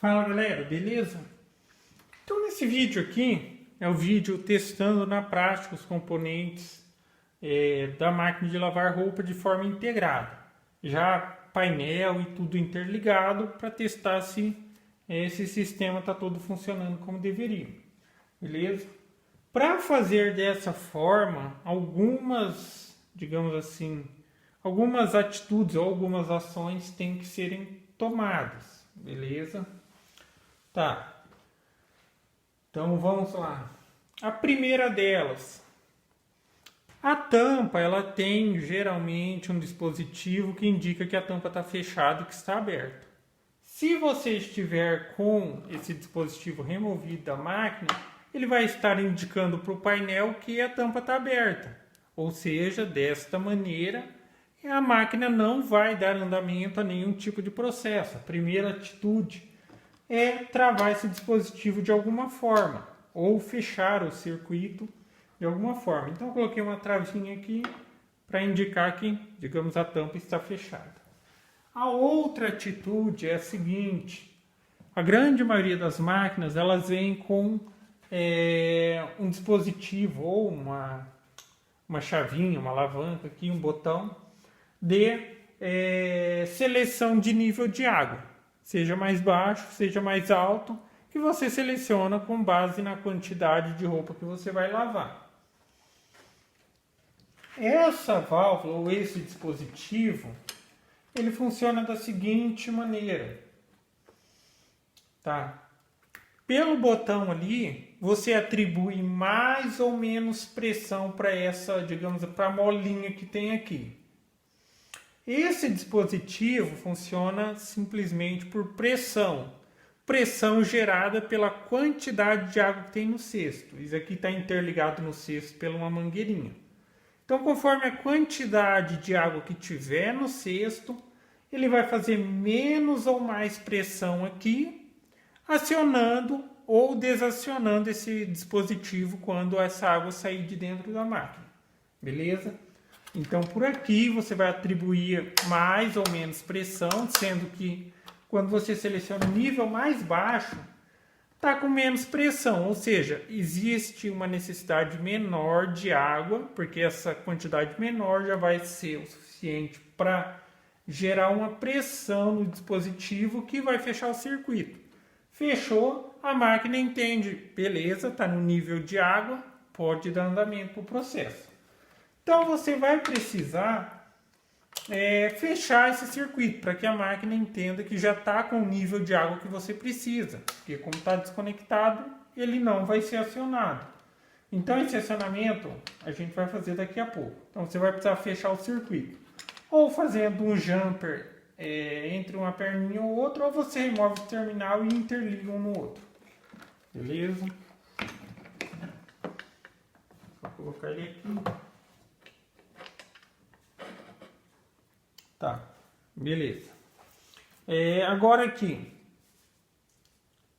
Fala galera, beleza? Então nesse vídeo aqui é o vídeo testando na prática os componentes da máquina de lavar roupa de forma integrada. Já painel e tudo interligado para testar se esse sistema está todo funcionando como deveria. Beleza? Para fazer dessa forma, algumas, digamos assim, algumas atitudes ou algumas ações têm que serem tomadas. Beleza? Tá. Então vamos lá. A primeira delas. A tampa, ela tem geralmente um dispositivo que indica que a tampa está fechada e que está aberta. Se você estiver com esse dispositivo removido da máquina, ele vai estar indicando para o painel que a tampa está aberta. Ou seja, desta maneira, a máquina não vai dar andamento a nenhum tipo de processo. A primeira atitude é travar esse dispositivo de alguma forma, ou fechar o circuito de alguma forma. Então eu coloquei uma travinha aqui para indicar que, digamos, a tampa está fechada. A outra atitude é a seguinte: a grande maioria das máquinas elas vêm com um dispositivo ou uma chavinha, uma alavanca aqui, um botão de seleção de nível de água. Seja mais baixo, seja mais alto, que você seleciona com base na quantidade de roupa que você vai lavar. Essa válvula ou esse dispositivo, ele funciona da seguinte maneira. Tá? Pelo botão ali, você atribui mais ou menos pressão para essa, digamos, para a molinha que tem aqui. Esse dispositivo funciona simplesmente por pressão. Pressão gerada pela quantidade de água que tem no cesto. Isso aqui está interligado no cesto por uma mangueirinha. Então, conforme a quantidade de água que tiver no cesto, ele vai fazer menos ou mais pressão aqui, acionando ou desacionando esse dispositivo quando essa água sair de dentro da máquina. Beleza? Então, por aqui você vai atribuir mais ou menos pressão, sendo que quando você seleciona o nível mais baixo, está com menos pressão, ou seja, existe uma necessidade menor de água, porque essa quantidade menor já vai ser o suficiente para gerar uma pressão no dispositivo que vai fechar o circuito. Fechou, a máquina entende, beleza, está no nível de água, pode dar andamento para o processo. Então você vai precisar fechar esse circuito para que a máquina entenda que já está com o nível de água que você precisa. Porque como está desconectado, ele não vai ser acionado. Então esse acionamento a gente vai fazer daqui a pouco. Então você vai precisar fechar o circuito. Ou fazendo um jumper entre uma perninha ou outra, ou você remove o terminal e interliga um no outro. Beleza? Vou colocar ele aqui. Tá, beleza. Agora aqui,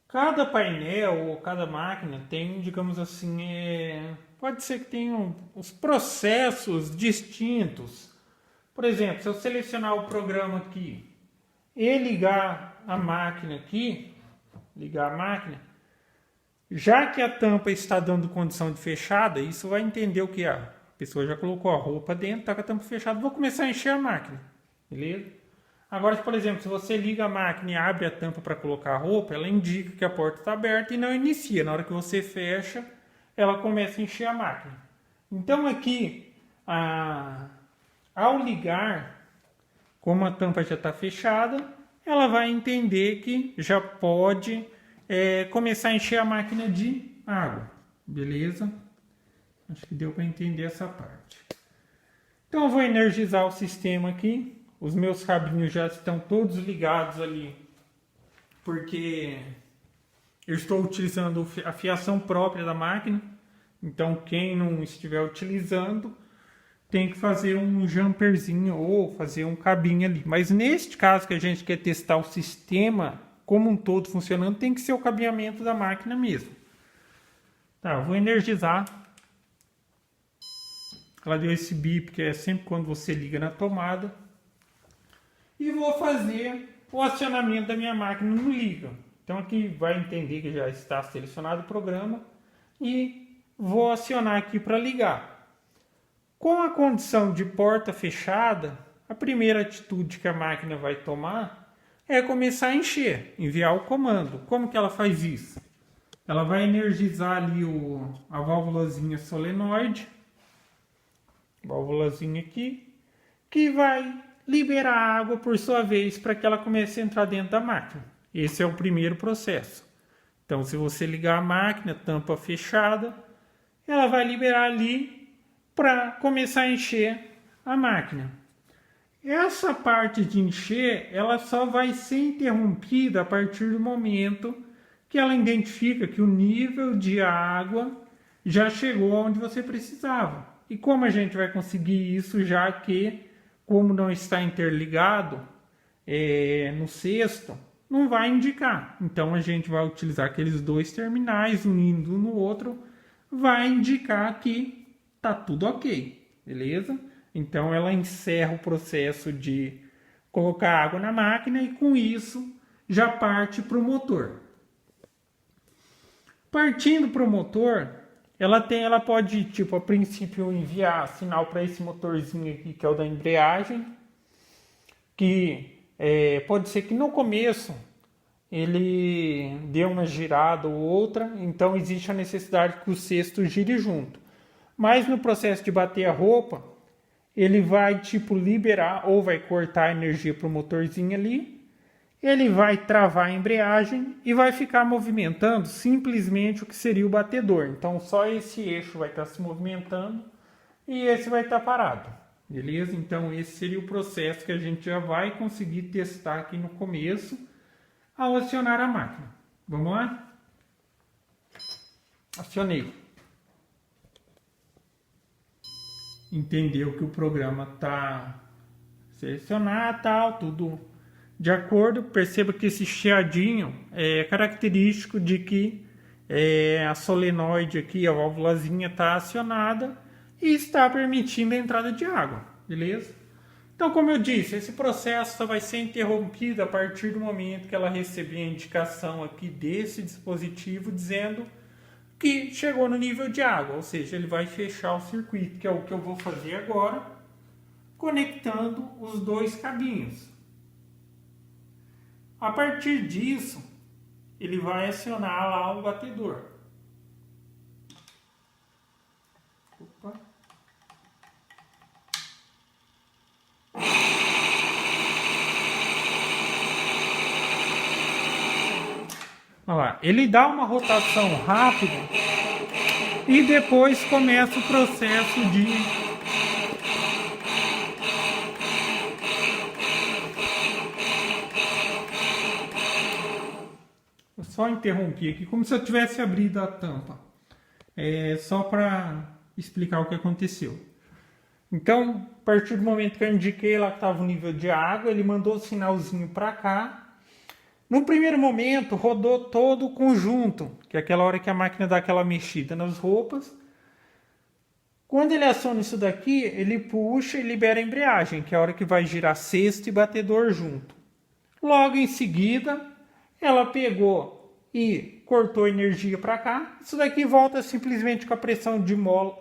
cada painel ou cada máquina tem, digamos assim, pode ser que tenham os processos distintos. Por exemplo, se eu selecionar o programa aqui e ligar a máquina aqui, ligar a máquina, já que a tampa está dando condição de fechada, isso vai entender o que é. A pessoa já colocou a roupa dentro, está com a tampa fechada, vou começar a encher a máquina. Beleza? Agora, por exemplo, se você liga a máquina e abre a tampa para colocar a roupa, ela indica que a porta está aberta e não inicia. Na hora que você fecha, ela começa a encher a máquina. Então aqui, ao ligar, como a tampa já está fechada, ela vai entender que já pode começar a encher a máquina de água. Beleza? Acho que deu para entender essa parte. Então eu vou energizar o sistema aqui. Os meus cabinhos já estão todos ligados ali, porque eu estou utilizando a fiação própria da máquina. Então quem não estiver utilizando tem que fazer um jumperzinho ou fazer um cabinho ali. Mas neste caso que a gente quer testar o sistema como um todo funcionando, tem que ser o cabeamento da máquina mesmo. Tá, eu vou energizar. Ela deu esse bip, que é sempre quando você liga na tomada. E vou fazer o acionamento da minha máquina no liga. Então aqui vai entender que já está selecionado o programa e vou acionar aqui para ligar. Com a condição de porta fechada, a primeira atitude que a máquina vai tomar é começar a encher, enviar o comando. Como que ela faz isso? Ela vai energizar ali a válvulazinha solenoide, válvulazinha aqui, que vai liberar a água por sua vez para que ela comece a entrar dentro da máquina. Esse é o primeiro processo. Então, se você ligar a máquina, tampa fechada, ela vai liberar ali para começar a encher a máquina. Essa parte de encher, ela só vai ser interrompida a partir do momento que ela identifica que o nível de água já chegou onde você precisava. E como a gente vai conseguir isso, já que, como não está interligado no cesto, não vai indicar. Então a gente vai utilizar aqueles dois terminais, unindo um no outro, vai indicar que está tudo ok, beleza? Então ela encerra o processo de colocar água na máquina e com isso já parte para o motor. Partindo para o motor, ela pode, tipo, a princípio enviar sinal para esse motorzinho aqui, que é o da embreagem, que pode ser que no começo ele dê uma girada ou outra, então existe a necessidade que o cesto gire junto. Mas no processo de bater a roupa, ele vai tipo liberar ou vai cortar a energia para o motorzinho ali, ele vai travar a embreagem e vai ficar movimentando simplesmente o que seria o batedor. Então só esse eixo vai estar se movimentando e esse vai estar parado, beleza? Então esse seria o processo que a gente já vai conseguir testar aqui no começo ao acionar a máquina. Vamos lá? Acionei. Entendeu que o programa está selecionado, tal, tudo de acordo. Perceba que esse chiadinho é característico de que a solenoide aqui, a válvulazinha está acionada e está permitindo a entrada de água, beleza? Então, como eu disse, esse processo só vai ser interrompido a partir do momento que ela receber a indicação aqui desse dispositivo dizendo que chegou no nível de água, ou seja, ele vai fechar o circuito, que é o que eu vou fazer agora, conectando os dois cabinhos. A partir disso, ele vai acionar lá o batedor. Opa. Olha lá, ele dá uma rotação rápida e depois começa o processo de só interromper aqui, como se eu tivesse abrido a tampa. Só para explicar o que aconteceu. Então, a partir do momento que eu indiquei lá que estava o nível de água, ele mandou o sinalzinho para cá. No primeiro momento, rodou todo o conjunto, que é aquela hora que a máquina dá aquela mexida nas roupas. Quando ele aciona isso daqui, ele puxa e libera a embreagem, que é a hora que vai girar cesto e batedor junto. Logo em seguida, ela pegou e cortou energia para cá. Isso daqui volta simplesmente com a pressão de mola,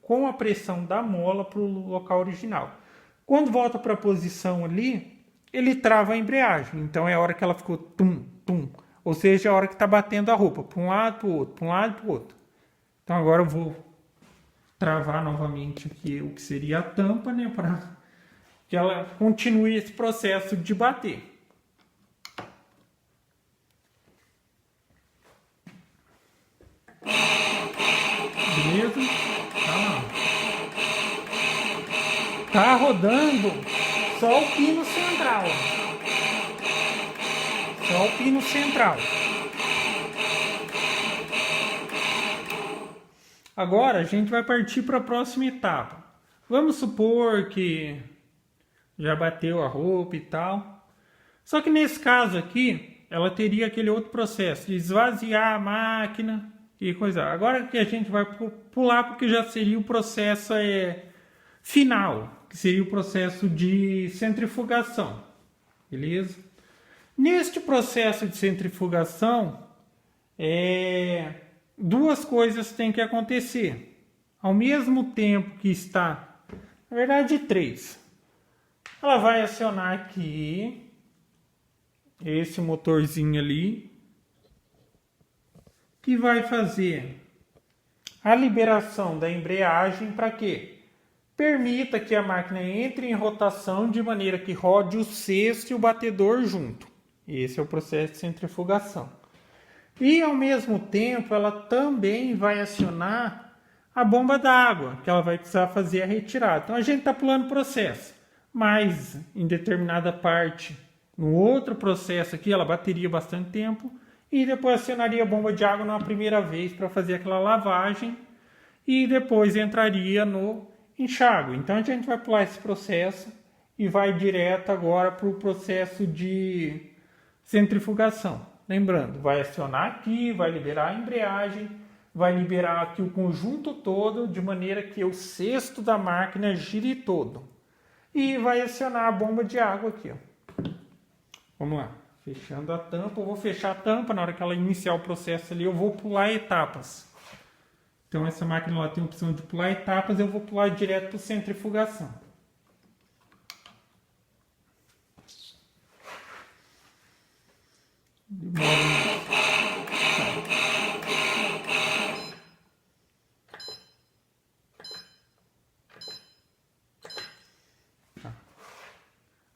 com a pressão da mola para o local original. Quando volta para a posição ali, ele trava a embreagem. Então é a hora que ela ficou tum, tum. Ou seja, é a hora que está batendo a roupa, para um lado, para o outro, para um lado, para o outro. Então agora eu vou travar novamente aqui o que seria a tampa, né, para que ela continue esse processo de bater. Beleza? Tá rodando só o pino central. Só o pino central. Agora a gente vai partir para a próxima etapa. Vamos supor que já bateu a roupa e tal. Só que nesse caso aqui, ela teria aquele outro processo de esvaziar a máquina e coisa. Agora que a gente vai pular porque já seria o processo final, que seria o processo de centrifugação. Beleza? Neste processo de centrifugação, duas coisas têm que acontecer. Ao mesmo tempo que está, na verdade, três. Ela vai acionar aqui esse motorzinho ali, que vai fazer a liberação da embreagem para quê? Permita que a máquina entre em rotação de maneira que rode o cesto e o batedor junto. Esse é o processo de centrifugação. E ao mesmo tempo ela também vai acionar a bomba d'água, que ela vai precisar fazer a retirada. Então a gente está pulando o processo, mas em determinada parte, no outro processo aqui, ela bateria bastante tempo e depois acionaria a bomba de água numa primeira vez para fazer aquela lavagem e depois entraria no enxágue. Então a gente vai pular esse processo e vai direto agora para o processo de centrifugação. Lembrando, vai acionar aqui, vai liberar a embreagem, vai liberar aqui o conjunto todo, de maneira que o cesto da máquina gire todo. E vai acionar a bomba de água aqui, ó. Vamos lá, fechando a tampa. Eu vou fechar a tampa, na hora que ela iniciar o processo ali, eu vou pular etapas. Então essa máquina lá tem a opção de pular etapas, eu vou pular direto para centrifugação.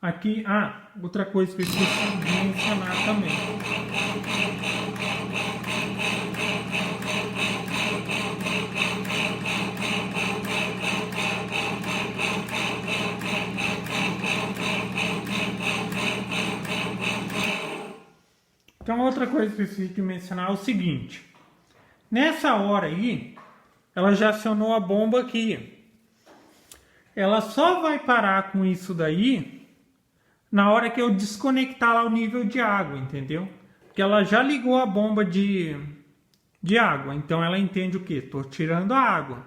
Aqui, outra coisa que eu esqueci de mencionar também. Então, outra coisa que eu esqueci de mencionar é o seguinte. Nessa hora aí, ela já acionou a bomba aqui. Ela só vai parar com isso daí na hora que eu desconectar lá o nível de água, entendeu? Porque ela já ligou a bomba de água. Então, ela entende o quê? Estou tirando a água.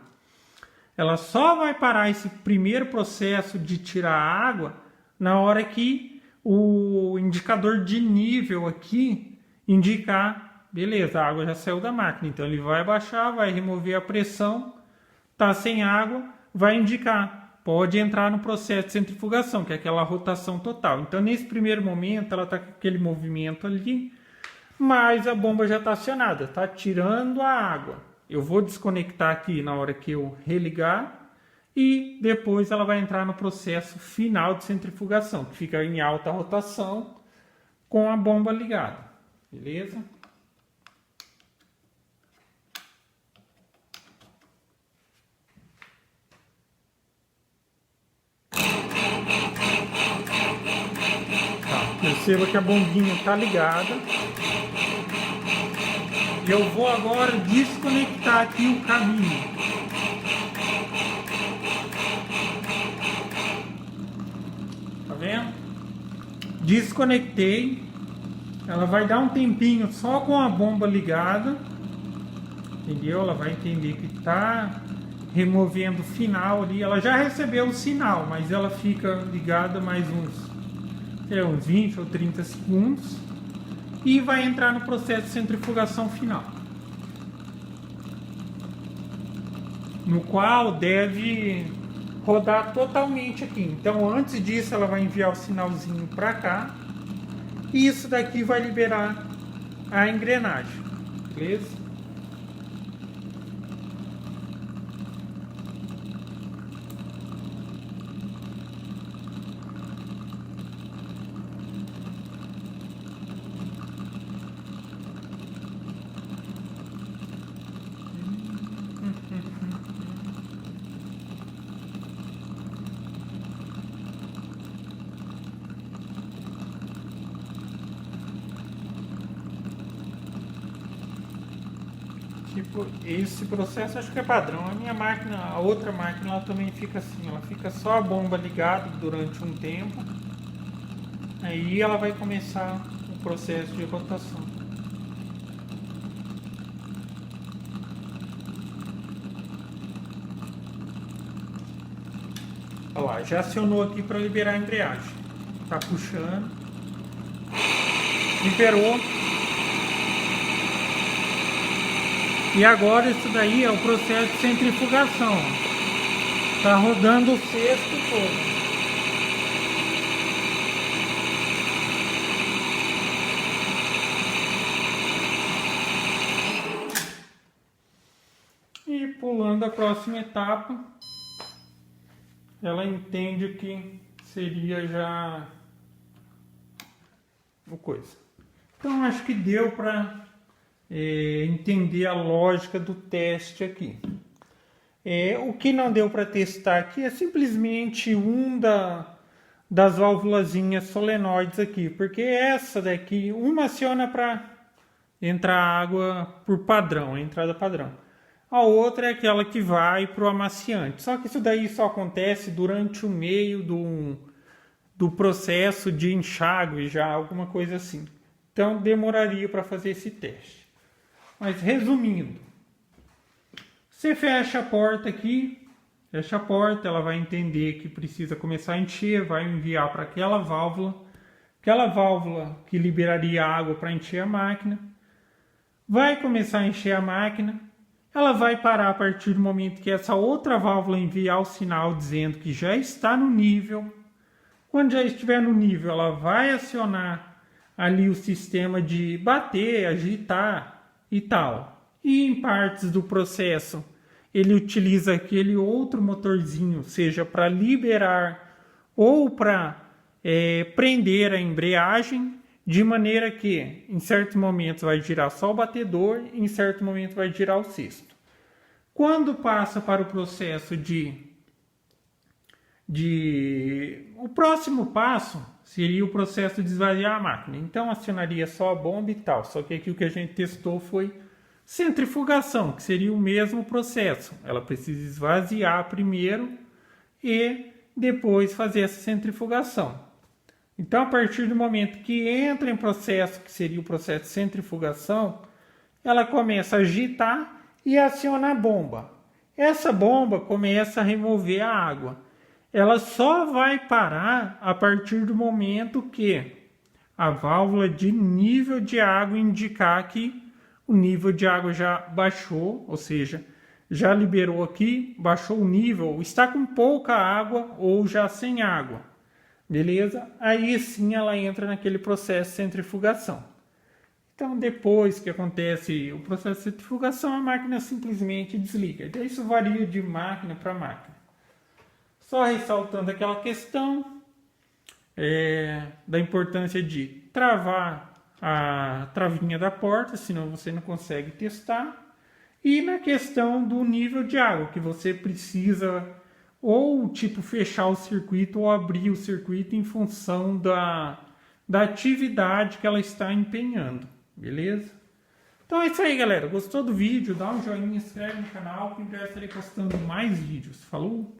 Ela só vai parar esse primeiro processo de tirar a água na hora que o indicador de nível aqui indicar, beleza, a água já saiu da máquina, então ele vai baixar, vai remover a pressão, tá sem água, vai indicar, pode entrar no processo de centrifugação, que é aquela rotação total. Então nesse primeiro momento ela tá com aquele movimento ali, mas a bomba já está acionada, tá tirando a água. Eu vou desconectar aqui na hora que eu religar, e depois ela vai entrar no processo final de centrifugação, que fica em alta rotação com a bomba ligada. Beleza? Perceba que a bombinha está ligada. E eu vou agora desconectar aqui o caminho. Tá vendo? Desconectei. Ela vai dar um tempinho só com a bomba ligada. Entendeu? Ela vai entender que está removendo o final ali. Ela já recebeu o sinal, mas ela fica ligada mais uns 20 ou 30 segundos. E vai entrar no processo de centrifugação final. No qual deve rodar totalmente aqui. Então antes disso ela vai enviar o sinalzinho para cá. E isso daqui vai liberar a engrenagem, beleza? Tipo, esse processo acho que é padrão. A minha máquina, a outra máquina, ela também fica assim. Ela fica só a bomba ligada durante um tempo. Aí ela vai começar o processo de rotação. Olha lá, já acionou aqui para liberar a embreagem. Tá puxando. liberou. E agora isso daí é o processo de centrifugação. Está rodando o cesto todo. E pulando a próxima etapa, ela entende que seria já o coisa. Então acho que deu para entender a lógica do teste aqui. O que não deu para testar aqui é simplesmente das válvulazinhas solenoides aqui, porque essa daqui, uma aciona para entrar água por padrão, entrada padrão. A outra é aquela que vai para o amaciante. Só que isso daí só acontece durante o meio do processo de enxágue, já alguma coisa assim. Então demoraria para fazer esse teste. Mas resumindo, você fecha a porta aqui, fecha a porta, ela vai entender que precisa começar a encher, vai enviar para aquela válvula que liberaria água para encher a máquina, vai começar a encher a máquina, ela vai parar a partir do momento que essa outra válvula enviar o sinal dizendo que já está no nível. Quando já estiver no nível, ela vai acionar ali o sistema de bater, agitar e tal. E em partes do processo, ele utiliza aquele outro motorzinho, seja para liberar ou para prender a embreagem, de maneira que em certos momentos vai girar só o batedor e em certo momento vai girar o cesto. Quando passa para o processo o próximo passo seria o processo de esvaziar a máquina. Então acionaria só a bomba e tal. Só que aqui o que a gente testou foi centrifugação, que seria o mesmo processo. Ela precisa esvaziar primeiro e depois fazer essa centrifugação. Então, a partir do momento que entra em processo, que seria o processo de centrifugação, ela começa a agitar e aciona a bomba. Essa bomba começa a remover a água. Ela só vai parar a partir do momento que a válvula de nível de água indicar que o nível de água já baixou, ou seja, já liberou aqui, baixou o nível, está com pouca água ou já sem água. Beleza? Aí sim ela entra naquele processo de centrifugação. Então depois que acontece o processo de centrifugação, a máquina simplesmente desliga. Então, isso varia de máquina para máquina. Só ressaltando aquela questão da importância de travar a travinha da porta, senão você não consegue testar. E na questão do nível de água, que você precisa ou tipo fechar o circuito ou abrir o circuito em função da atividade que ela está empenhando, beleza? Então é isso aí, galera. Gostou do vídeo? Dá um joinha, inscreve no canal que em breve estarei postando mais vídeos. Falou!